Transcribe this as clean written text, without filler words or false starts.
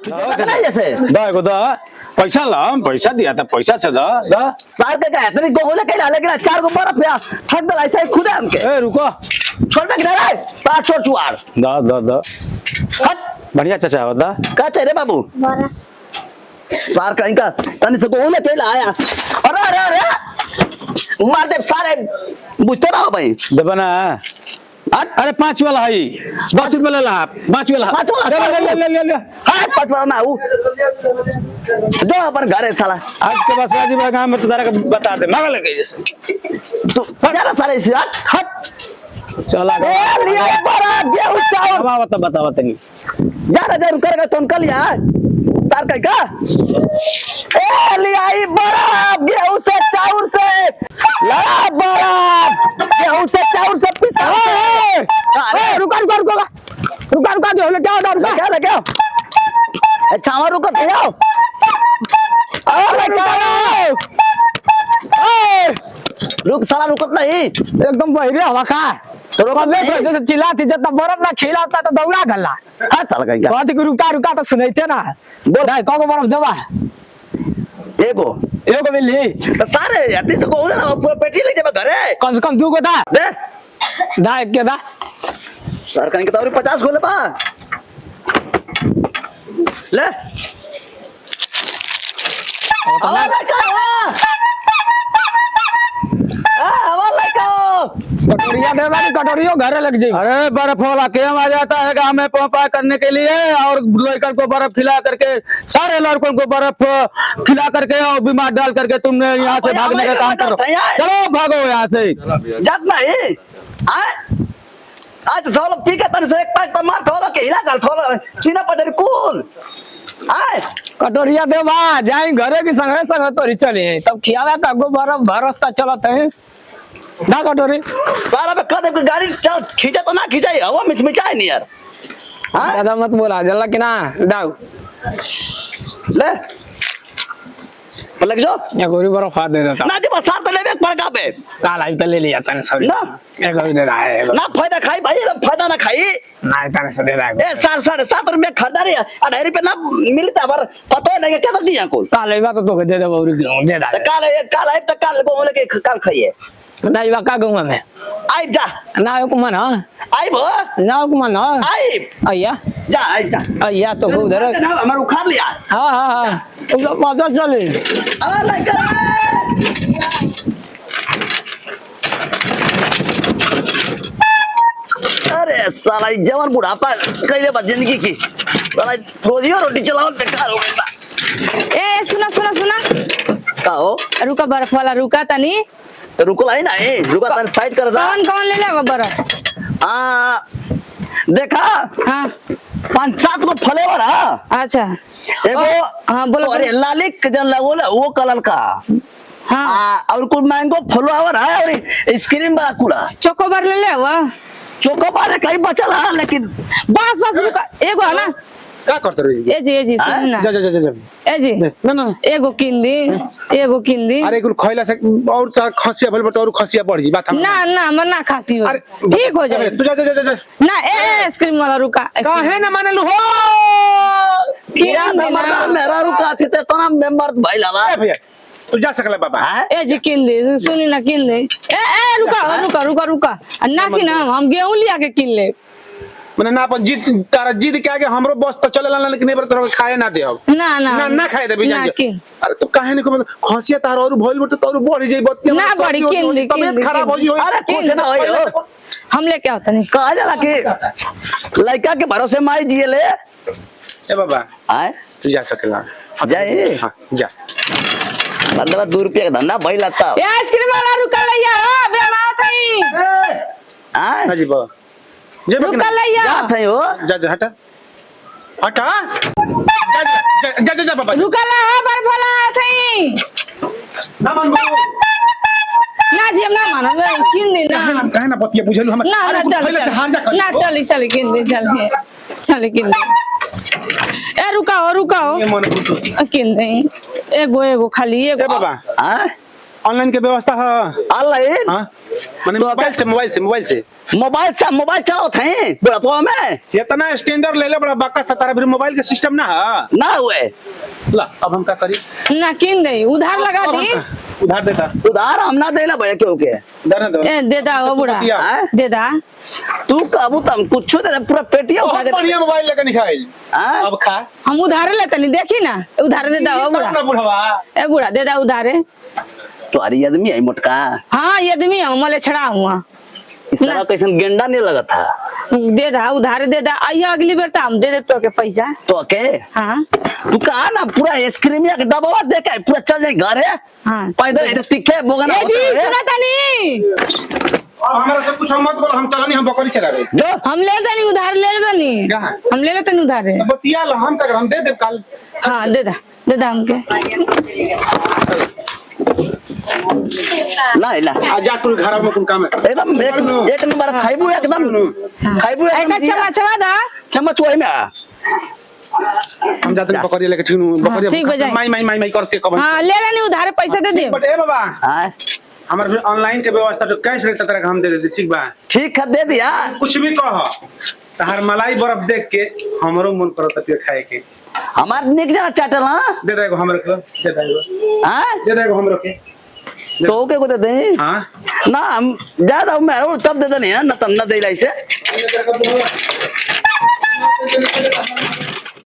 नहीं जैसे एगो द पैसा ला पैसा दिया था पैसा से द सार के का इतनी गोले के ला लेकिन 4 गो बर्फ या ठग दल ऐसा ही खुद हमके ए रुको छोड़ के रे सार छोड़ चुआर द हट बढ़िया चाचा हो द का चाहिए बाबू सार कहीं का तनी से गोले के ला आया अरे अरे अरे मार दे सारे बुझते ना हो भाई देबा ना अरे 5 वाला है 10 रुपए ले ला 5 वाला ले हां 5 वाला ना वो दो अपन घरे साला आज के बाद राजी भाई गांव में तो तारा बता दे मगल लगे जैसे तू जरा सारे से हट चला ए लिया बड़ा गेहूं चावल बता तनी जा जरूर करेगा तो कल या सार कहीं का ए लिया बड़ा गेहूं से चावल से लड़ा बड़ा गेहूं से चावल से पिसा अरे रुका जो ले क्या रुका क्या लगे अच्छा हमारा रुको तो जाओ अरे चलो रुक साला रुकत नहीं एकदम बहिरे हवा का तो रुको जैसे चिल्लाती जितना बर्फ ना खिलाता तो दौड़ा गला हां साला कहीं का कहती रुका तो सुनैते ना बोल भाई कौन बर्फ देवा एगो मिली तो सारे अति से को ना पूरा पेटी ले जाबे घरे कम से कम 2 गो दा दे दा एक के दा सर कहीं के तो 50 गोले बा ले कटोरिया दे वाली कटोरियो घरे लग जाए। अरे बर्फ वाला केम आ जाता है गाँव में पोपा करने के लिए और लड़कों को बर्फ खिला करके सारे लड़कों को बर्फ खिला करके और बीमार डाल करके तुमने यहाँ से भागने का काम करो। चलो भागो यहाँ से जात नहीं आज थोड़ा पी के तन से एक पैक तो मार थोड़ा के हिला गल थोड़ा सीना पर कूल आए कटोरिया दे बा जाए घरे की संगे तो चले तब खियावा का गो बर्फ भरोसा चलत है ना कटोरी सारा पे कदम की गाड़ी चल खींचा तो ना खींचा हवा मिचाए नहीं यार हां ज्यादा मत बोला जल्ला कि ना दाऊ ले लग जाओ या गोरी बर्फ खा दे देता ना दे बस सार तो लेबे पड़ का पे काल आई तो ले लिया तने सॉरी ना एक गोरी दे रहा है ना फायदा खाई भाई फायदा ना खाई ना तने से दे रहा है ए 7.5 रुपए खरीदारी 2.5 रुपए ना मिलता पर पता नहीं क्या दिया को काल आई बात तो दे दे और दे दा काल आई तक काल को लेके काल खाइए दाई बा का गंगा में आई जा ना को मन आई भो ना को मन आई आया जा आई जा आया तो को उधर ना हमार उखाड़ लिया हां उसका पता चले अरे लाइक अरे साला जवान बुढ़ापा कइले बा जिंदगी की साला रोजियो रोटी चलाओ बेकार हो गइल बा ए सुना का हो रुका बर्फ वाला रुका तनी रुको लाई ना रुका तन साइड कर दा कौन ले ले बर्फ देखा हाँ 5-7 को फ्लेवर हां अच्छा एगो हाँ बोलो अरे लालिक जन लगोले वो कलर का हाँ और कुछ मैंगो फ्लेवर है और आइसक्रीम वाला कूड़ा चोकोबार ले ले वह चोकोबार कहीं बचल है लेकिन बस रुका एगो है ना का करते रही ए जी सुन ना जा ए जी ना एगो किन दी अरे कुल खइला से और तार खसिया भल बट और खसिया बढ़ जी बात हम ना हमर ना खांसी हो ठीक हो जाए तू जा ना ए आइसक्रीम वाला रुका काहे ना माने लू हो किरण मेरा मेरा रुका थे तो ना मेंबर भाई लावा ए भैया तू जा सकला बाबा ए जी किन दे सुनी ना किन दे ए रुका ना कि ना हम गेहूं लिया के किन ले मने ना अपन जीत तारा जीत के आगे हमरो बस तो चलेला लेकिन एबर तोरा खाए ना दे अब ना खाए दे बिना अरे तो काहे ने को खसिया तार और भइल बट तोर बढ़ जाई बत्ती ना बड़ी किन दे तबीयत खराब हो जी अरे कुछ ना होई हम लेके आता नहीं कहा जाला कि लड़का के भरोसे माई जिए ले ए बाबा आए तू जा सकला जाए हां जा मतलब 2 रुपया का धंधा भाई लगता ए आइसक्रीम वाला रुका लिया हां बे ना थई आए हां जी बा जे रुका लिया जा थई हो जा हटा जा बाबा रुका ला हां बार भला थई ना मन ना जी हम ना मानब किन दे ना काहे ना बतिया बुझलू हम ना पहले से हार जा कर ना चली किन दे चल किन दे ए रुका हो ये मन किन दे एगो खाली एगो ए बाबा हां ऑनलाइन के व्यवस्था है? ऑनलाइन हाँ माने तो मोबाइल से मोबाइल चलाओ थे बुढ़ापा में इतना स्टैंडर्ड ले ले बड़ा बाका सतारा फिर मोबाइल के सिस्टम ना है। ना हुए ला अब हम क्या करी? ना किन दे उधार लगा दी। उधार देता उधार हम ना देना भैया क्यों के उधार ना दो ए दे दा ओ बुढ़ा हैं? दे दा। तू काबू तम कुछ दे दे, पूरा पेटिया उठा के बढ़िया मोबाइल लेकर निकाल हैं? अब खा हम उधार लेते नहीं देखी ना उधार दे दा ओ बुढ़ा। ना बुढ़वा ए बुढ़ा दे दा उधारे। तुम्हारी आदमी है मोटका हाँ ये आदमी हम मले छड़ा हुआ इस तरह कैसन गेंडा नहीं लगा था दे दा उधार दे दा आइया अगली बार तो हम दे दे तो के पैसा। तो के हाँ तू कहा ना पूरा आइसक्रीम या डब्बा दे के पूरा चल जाए घर है हाँ पैदल इधर तीखे बोगना ए जी होता है। सुना तानी अब हमारा सब कुछ मत बोल हम चलानी हम बकरी चला रहे जो हम ले तानी उधार ले तानी कहाँ? हम ले तानी उधार है। बतिया ला हम तक हम दे दे कल हाँ दे दा हमके। ना ना आ जा तू घर में कुछ काम है एकदम एक नंबर खाइबू एकदम खाइबू एक एकदम चमा चमा दा चम्मच वही में हम जाते हैं बकरी लेके ठीक बकरी ठीक बजाए। माई करते कब हाँ ले लेनी उधार पैसा दे दे। बट ए बाबा हाँ हमारे ऑनलाइन के व्यवस्था तो कैश रहता तरह हम दे देते ठीक बा ठीक है दे दिया कुछ भी कह तहार मलाई बर्फ देख के हमरो मन करत है खाए के हमार निक जना चाटल हाँ दे देगो हमरे को दे देगो हाँ दे देगो हमरो के तो ओके को दे दे हां ना हम ज्यादा मैं तब दे देनी है ना तब ना दे से